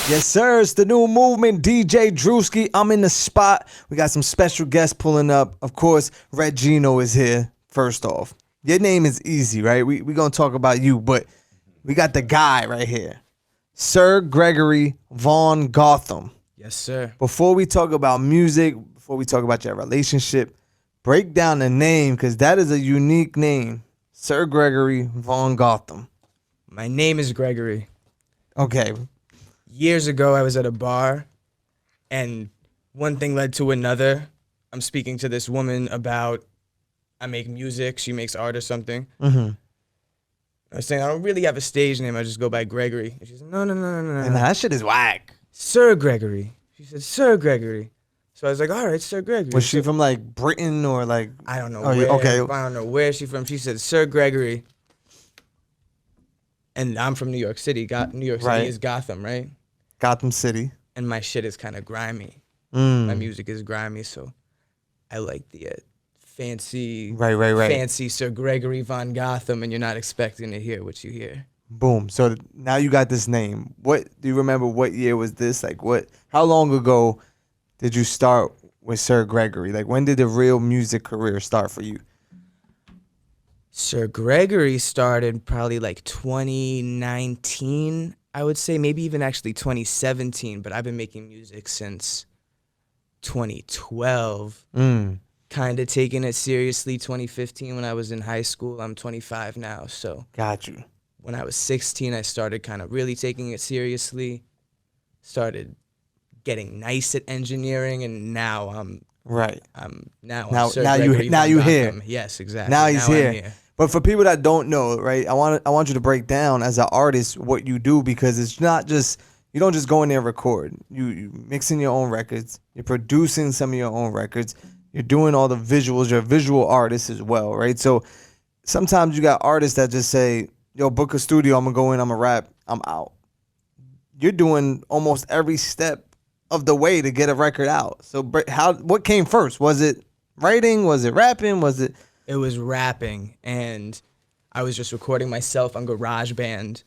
Yes, sir. It's the new movement, DJ Drewski. I'm in the spot. We got some special guests pulling up. Of course, Red Gino is here. First off, your name is easy, right? We gonna talk about you, but we got the guy right here, Sir Gregory Von Gotham. Yes, sir. Before we talk about music, before we talk about your relationship, break down the name because that is a unique name, Sir Gregory Von Gotham. My name is Gregory. Okay. Years ago, I was at a bar, and one thing led to another. I'm speaking to this woman about I make music. She makes art or something. Mm-hmm. I was saying I don't really have a stage name. I just go by Gregory. And she said, no. And that shit is whack. Sir Gregory. She said, Sir Gregory. So I was like, all right, Sir Gregory. Was she from like Britain or like? I don't know Oh, where. okay. I don't know where she's from. She said, Sir Gregory. And I'm from New York City. New York City Right. is Gotham, right? Gotham City. And my shit is kind of grimy. My music is grimy, so I like the fancy, Right. fancy Sir Gregory Von Gotham, and you're not expecting to hear what you hear. Boom. So now you got this name. What do you remember? What year was this? Like what? How long ago did you start with Sir Gregory? Like when did the real music career start for you? Sir Gregory started probably like 2019, I would say, maybe even actually 2017, but I've been making music since 2012. Kind of taking it seriously 2015 when I was in high school. I'm 25 now, so Got you. when I was 16, I started kind of really taking it seriously, started getting nice at engineering, and now I'm Right. now you here. Yes, exactly. Now he's I'm here. But for people that don't know, right, I want you to break down as an artist what you do, because it's not just, you don't just go in there and record. You mixing your own records. You're producing some of your own records. You're doing all the visuals. You're a visual artist as well, right? So sometimes you got artists that just say, yo, book a studio, I'm going to go in, I'm going to rap, I'm out. You're doing almost every step of the way to get a record out. So what came first? Was it writing? Was it rapping? Was it... It was rapping, and I was just recording myself on GarageBand.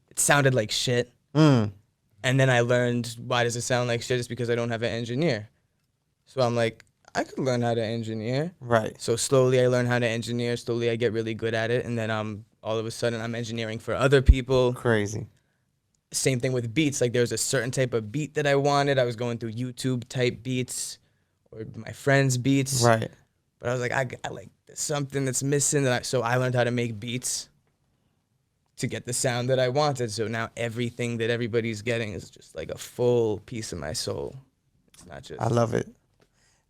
It sounded like shit. And then I learned, why does it sound like shit? It's because I don't have an engineer. So I'm like, I could learn how to engineer. Right. So slowly I learn how to engineer. Slowly I get really good at it. And then all of a sudden I'm engineering for other people. Crazy. Same thing with beats. Like there was a certain type of beat that I wanted. I was going through YouTube type beats or my friends' beats. Right. But I was like, I like there's something that's missing. So I learned how to make beats to get the sound that I wanted. So now everything that everybody's getting is just like a full piece of my soul. It's not just... I love it.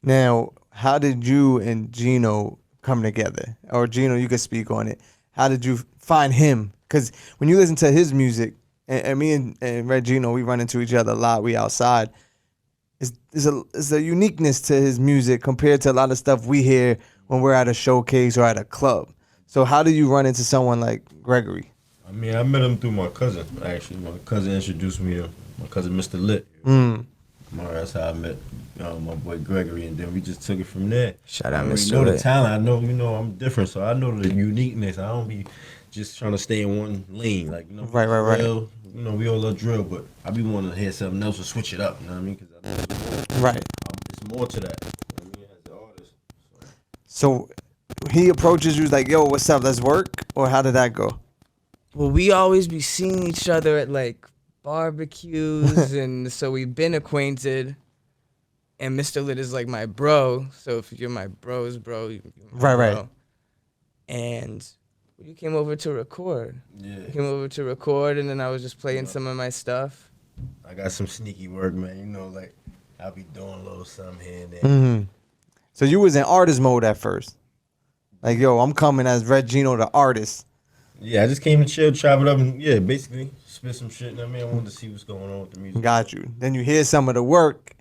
Now, how did you and Gino come together? Or Gino, you could speak on it. How did you find him? Because when you listen to his music, and me and Red Gino, we run into each other a lot. We outside. It's a uniqueness to his music compared to a lot of stuff we hear when we're at a showcase or at a club. So how do you run into someone like Gregory? I mean, I met him through my cousin, actually. My cousin introduced me to my cousin, Mr. Lit. That's how I met my boy Gregory, and then we just took it from there. Shout out, I Mr. know the Lit. talent. I know, I'm different, so I know the uniqueness. I don't be just trying to stay in one lane. Like, Right. Drill, we all love drill, but I be wanting to hear something else or switch it up, you know what I mean? Because I know Right. it's more to that, you know what I mean, as an artist. So he approaches you like, yo, what's up? Let's work? Or how did that go? Well, we always be seeing each other at like barbecues, and so we've been acquainted. And Mr. Lit is like my bro, so if you're my bro's bro, you're my Right. bro. And you came over to record. Yeah. You came over to record, and then I was just playing some of my stuff. I got some sneaky work, man. Like I'll be doing a little something here and there. Mm-hmm. So you was in artist mode at first. Like, yo, I'm coming as Red Gino, the artist. Yeah, I just came to chill, chop it up, and basically spit some shit. You know what I mean, I wanted to see what's going on with the music. Got you. Then you hear some of the work.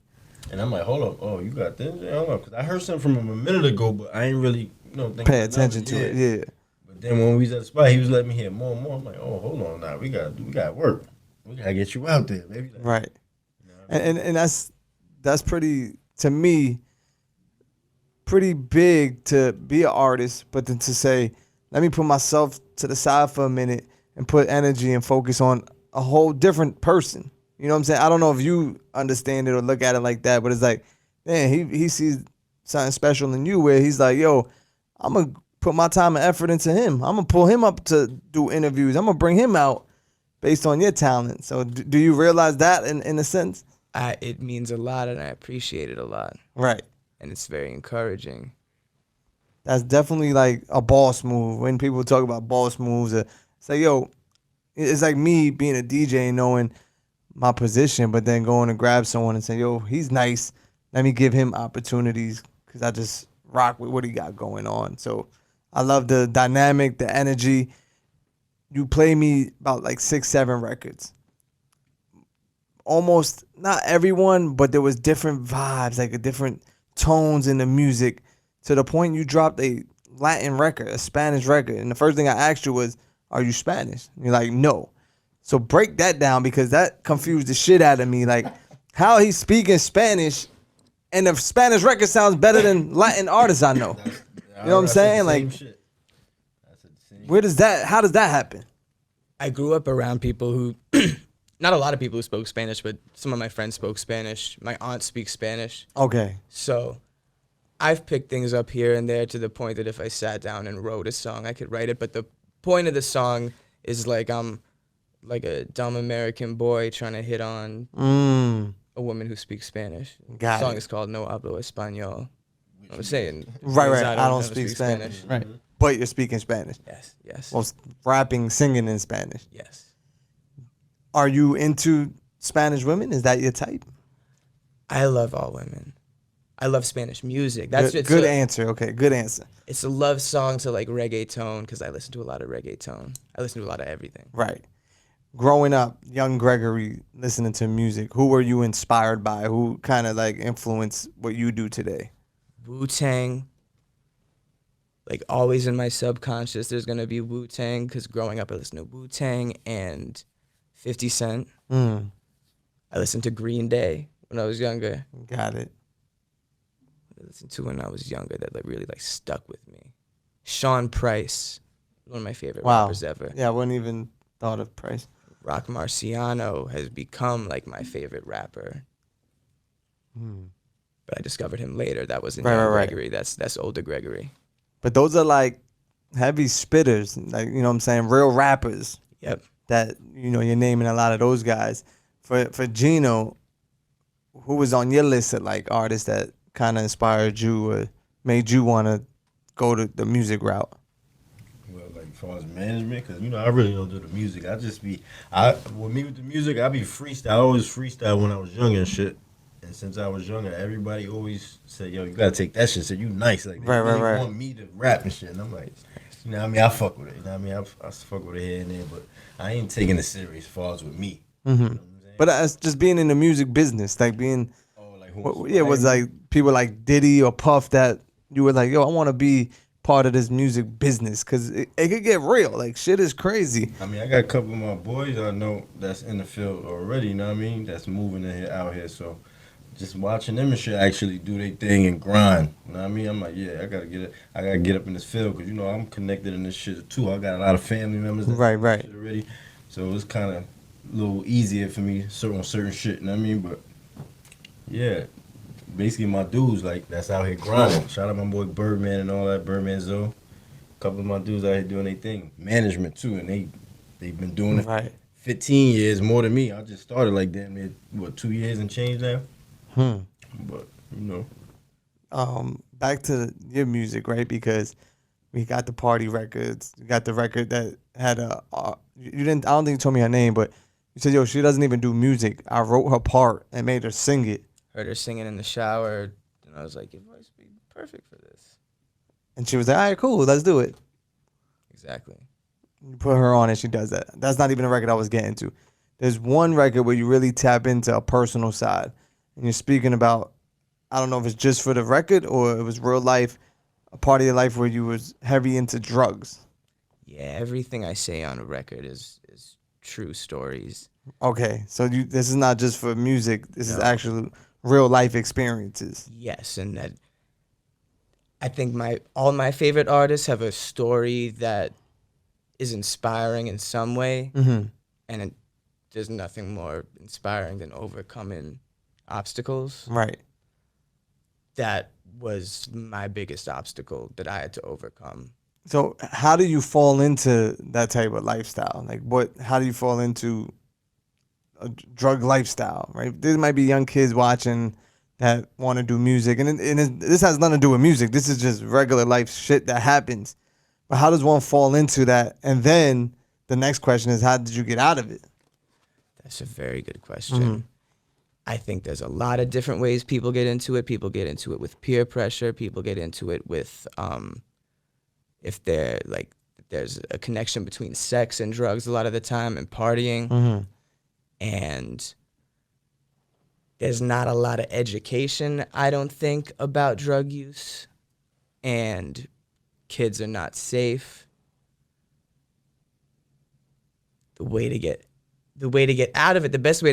And I'm like, hold up, oh, you got this? Yeah, hold up, because I heard something from him a minute ago, but I ain't really, think Pay attention to it. Yeah. But then when we was at the spot, he was letting me hear more and more. I'm like, oh, hold on, now we got work. We gotta get you out there, baby. Like, Right. you know what I mean? And that's pretty, to me, pretty big to be an artist, but then to say, let me put myself to the side for a minute and put energy and focus on a whole different person. You know what I'm saying? I don't know if you understand it or look at it like that, but it's like, man, he sees something special in you where he's like, yo, I'm gonna put my time and effort into him. I'm gonna pull him up to do interviews. I'm gonna bring him out based on your talent. So do you realize that in a sense? It means a lot, and I appreciate it a lot, Right. and it's very encouraging. That's definitely like a boss move. When people talk about boss moves, it's like, yo, it's like me being a DJ and knowing my position, but then going to grab someone and say, yo, he's nice. Let me give him opportunities because I just rock with what he got going on. So I love the dynamic, the energy. You play me about like 6, 7 records. Almost not everyone, but there was different vibes, like a different tones in the music, to the point you dropped a Latin record, a Spanish record. And the first thing I asked you was, are you Spanish? And you're like, no. So break that down because that confused the shit out of me. Like, how he's speaking Spanish and the Spanish record sounds better than Latin artists I know. You know what I'm saying? Like, how does that happen? I grew up around people who, not a lot of people who spoke Spanish, but some of my friends spoke Spanish. My aunt speaks Spanish. Okay. So I've picked things up here and there to the point that if I sat down and wrote a song, I could write it. But the point of the song is like I'm like a dumb American boy trying to hit on a woman who speaks Spanish. Got the song it. is called No Hablo Español. I'm saying. Right. because I don't speak Spanish. Right. But you're speaking Spanish. Yes. Well, rapping, singing in Spanish. Yes. Are you into Spanish women? Is that your type? I love all women. I love Spanish music. That's good answer. Okay, good answer. It's a love song to like reggaeton because I listen to a lot of reggaeton. I listen to a lot of everything. Right. Growing up, young Gregory, listening to music, who were you inspired by? Who kind of like influenced what you do today? Wu-Tang. Like always in my subconscious, there's gonna be Wu-Tang because growing up I listened to Wu-Tang and 50 Cent. I listened to Green Day when I was younger. Got it. I listened to when I was younger that like really like stuck with me. Sean Price, one of my favorite rappers ever. Yeah, I wouldn't even thought of Price. Rock Marciano has become like my favorite rapper. But I discovered him later. That wasn't young Gregory. That's older Gregory. But those are like heavy spitters, like, you know what I'm saying, real rappers. Yep. That, you know, you're naming a lot of those guys. For Gino, who was on your list of like artists that kind of inspired you or made you want to go to the music route? Well, like as far as management, because, you know, I really don't do the music. With me with the music, I be freestyle. I always freestyle when I was younger and shit. And since I was younger, everybody always said, yo, you gotta take that shit. So you nice. Like, they really want me to rap and shit. And I'm like, you know what I mean? I fuck with it. You know what I mean? I fuck with it here and there, but I ain't taking it serious as far as with me. You know what I'm saying? But that's just being in the music business, like being, it was like people like Diddy or Puff that you were like, yo, I want to be part of this music business because it could get real. Like, shit is crazy. I mean, I got a couple of my boys I know that's in the field already, you know what I mean? That's moving in here, out here, so just watching them and shit actually do their thing and grind. You know what I mean? I'm like, yeah, I gotta get up in this field because, you know, I'm connected in this shit too. I got a lot of family members that Right. shit already, so it's kind of a little easier for me on certain shit. You know what I mean? But yeah, basically my dudes like that's out here grinding. Shout out my boy Birdman and all that, Birdman Zoe. A couple of my dudes out here doing their thing, management too, and they've been doing it 15 years more than me. I just started like damn near 2 years and change now. But you know, back to your music, right? Because we got the party records. You got the record that had you didn't. I don't think you told me her name, but you said, yo, she doesn't even do music. I wrote her part and made her sing it. Heard her singing in the shower, and I was like, your voice would be perfect for this. And she was like, all right, cool, let's do it. Exactly. You put her on and she does that. That's not even a record I was getting to. There's one record where you really tap into a personal side. And you're speaking about, I don't know if it's just for the record or it was real life, a part of your life where you was heavy into drugs. Yeah, everything I say on a record is true stories. Okay, so this is not just for music. This is actually real life experiences. Yes, and that I think all my favorite artists have a story that is inspiring in some way, and there's nothing more inspiring than overcoming obstacles. Right. That was my biggest obstacle that I had to overcome. So how do you fall into that type of lifestyle? Like how do you fall into a drug lifestyle, right? There might be young kids watching that want to do music, this has nothing to do with music. This is just regular life shit that happens. But how does one fall into that? And then the next question is, how did you get out of it? That's a very good question. I think there's a lot of different ways people get into it. People get into it with peer pressure. People get into it with, if they're like, there's a connection between sex and drugs a lot of the time, and partying. And there's not a lot of education, I don't think, about drug use. And kids are not safe. The best way to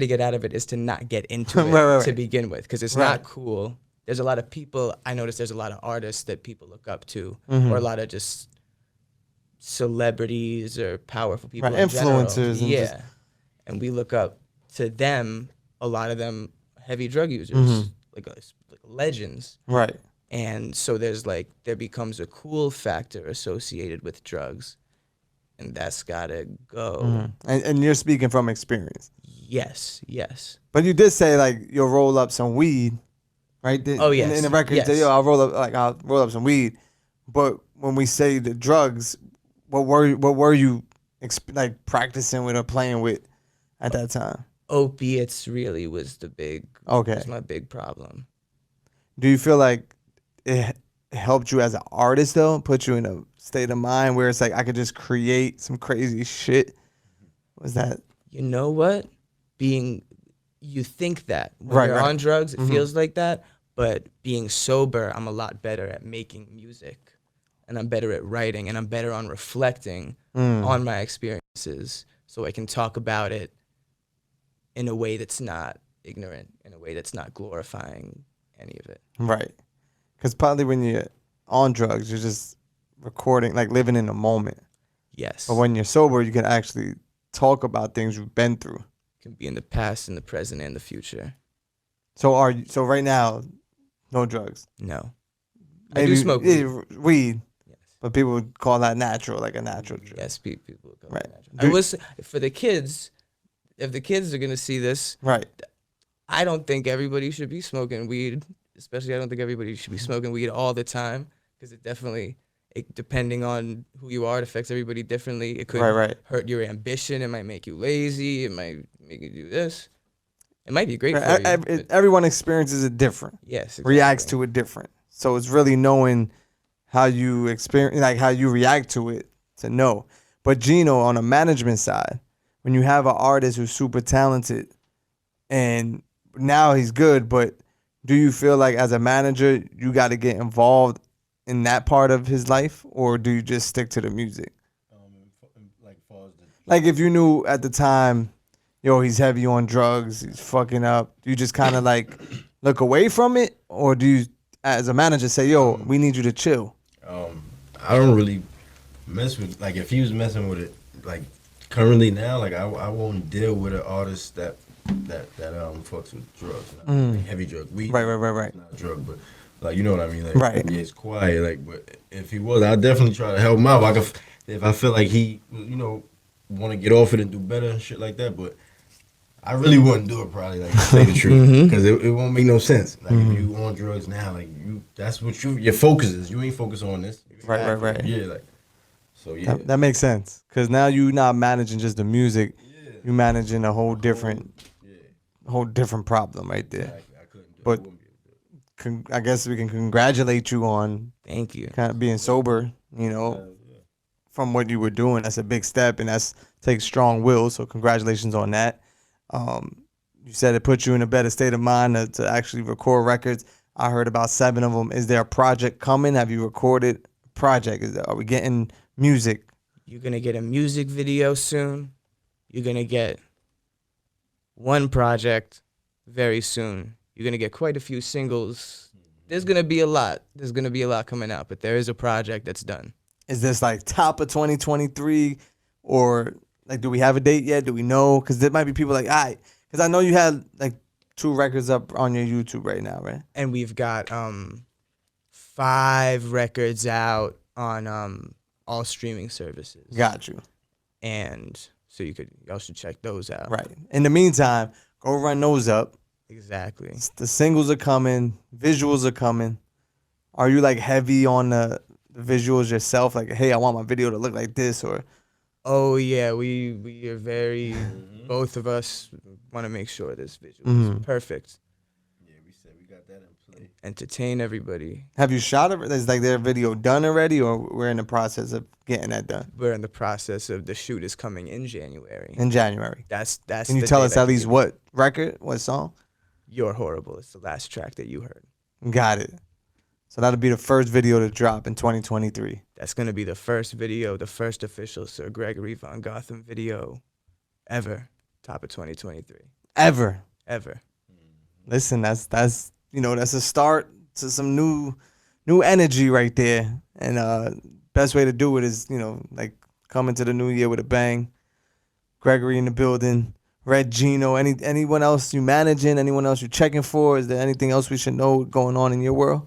get out of it is to not get into it right. to begin with, because it's not cool. There's a lot of people, I notice there's a lot of artists that people look up to, or a lot of just celebrities or powerful people in influencers. general. And we look up to them, a lot of them heavy drug users, like legends. Right. And so there becomes a cool factor associated with drugs, and that's gotta go. And you're speaking from experience. Yes. But you did say like you'll roll up some weed, right? Oh yes. In the record, you say, yo, I'll roll up some weed. But when we say the drugs, what were you like practicing with or playing with at that time? Opiates really was was my big problem. Do you feel like it helped you as an artist though? Put you in a state of mind where it's like I could just create some crazy shit? Was that? You know what? You think that when you're on drugs, it feels like that. But being sober, I'm a lot better at making music, and I'm better at writing, and I'm better on reflecting on my experiences, so I can talk about it in a way that's not ignorant, in a way that's not glorifying any of it. Right. Because probably when you're on drugs, you're just recording, like living in the moment. Yes. But when you're sober, you can actually talk about things you've been through. It can be in the past, in the present, and the future. So right now, no drugs? No. Maybe, I do smoke weed. Yes. But people would call that natural, like a natural drug. Yes, people would call Right. it natural. For the kids, if the kids are going to see this, right. I don't think everybody should be smoking weed, especially I don't think everybody should be smoking weed all the time, because depending on who you are, it affects everybody differently. It could hurt your ambition. It might make you lazy. It might make you do this. It might be great for you. Everyone experiences it different. Yes, exactly. Reacts to it different. So it's really knowing how you experience, like how you react to it to know. But Gino, on a management side, when you have an artist who's super talented and now he's good, but do you feel like as a manager, you got to get involved in that part of his life, or do you just stick to the music? Like if you knew at the time, yo, he's heavy on drugs, he's fucking up, do you just kind of like look away from it, or do you, as a manager, say, yo, we need you to chill? I don't really mess with, like if he was messing with it, like currently now, like I won't deal with an artist that fucks with drugs, like heavy drug. Weed, right. It's not a drug, but like you know what I mean. Like, right. Yeah, it's quiet. Like, but if he was, I'd definitely try to help him out. If I feel like he, want to get off it and do better and shit like that. But I really wouldn't do it probably. Like, to say the truth, because it won't make no sense. Like if you on drugs now, like that's what your focus is. You ain't focused on this. Right. Yeah, like. So yeah. That makes sense, because now you're not managing just the music. Yeah. You're managing a whole different problem right there. Exactly. I couldn't do it. But I guess we can congratulate you on thank you kind of being sober. From what you were doing, that's a big step, and that's takes strong will. So congratulations on that. You said it put you in a better state of mind to actually record records. I heard about 7 of them. Is there a project coming? Have you recorded a project? Are we getting music? You're gonna get a music video soon. You're gonna get one project very soon. You're gonna get quite a few singles. There's gonna be a lot. There's gonna be a lot coming out, but there is a project that's done. Is this like top of 2023, or Like, do we have a date yet? Do we know? Because there might be people like, all right. Because I know you had like 2 records up on your YouTube right now, right? And we've got 5 records out on all streaming services. Got you. And so y'all should check those out. Right. In the meantime, go run those up. Exactly. The singles are coming. Visuals are coming. Are you like heavy on the visuals yourself? Like, hey, I want my video to look like this, or? Oh yeah, we are very. Both of us want to make sure this visual is perfect. Yeah, we said we got that in play. Entertain everybody. Have you shot it? Is like their video done already, or we're in the process of getting that done? We're in the process of the shoot is coming in January. In January. That's. Can you tell us at least what record, what song? You're Horrible. It's the last track that you heard. Got it. So that'll be the first video to drop in 2023. That's gonna be the first video, the first official Sir Gregory Von Gotham video ever. Top of 2023. Ever. Listen, that's that's a start to some new energy right there. And best way to do it is, like come into the new year with a bang. Gregory in the building. Red Gino. Anyone else you managing? Anyone else you checking for? Is there anything else we should know going on in your world?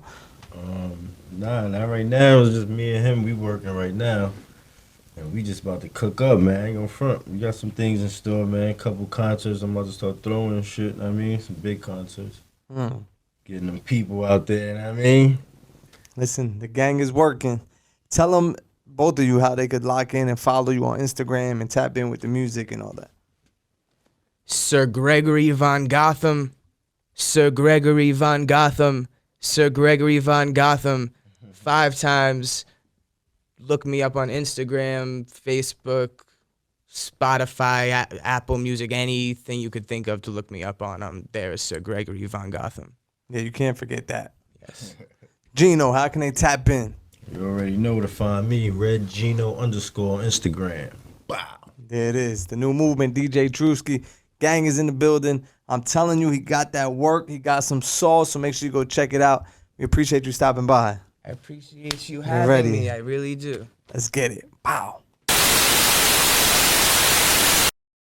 Nah, not right now. It's just me and him. We working right now. And we just about to cook up, man. I ain't gonna front. We got some things in store, man. Couple concerts. I'm about to start throwing shit, I mean. Some big concerts. Getting them people out there, I mean. Listen, the gang is working. Tell them, both of you, how they could lock in and follow you on Instagram and tap in with the music and all that. Sir Gregory Von Gotham. Sir Gregory Von Gotham. Sir Gregory Von Gotham. 5 times. Look me up on Instagram, Facebook, Spotify, Apple Music, anything you could think of to look me up on. I'm there as Sir Gregory Von Gotham. Yeah, you can't forget that. Yes. Gino, how can they tap in? You already know where to find me. Red Gino _ on Instagram. Wow. There it is. The new movement, DJ Drewski. Gang is in the building. I'm telling you, he got that work. He got some sauce, so make sure you go check it out. We appreciate you stopping by. I appreciate you ready. having me. I really do. Let's get it. Pow.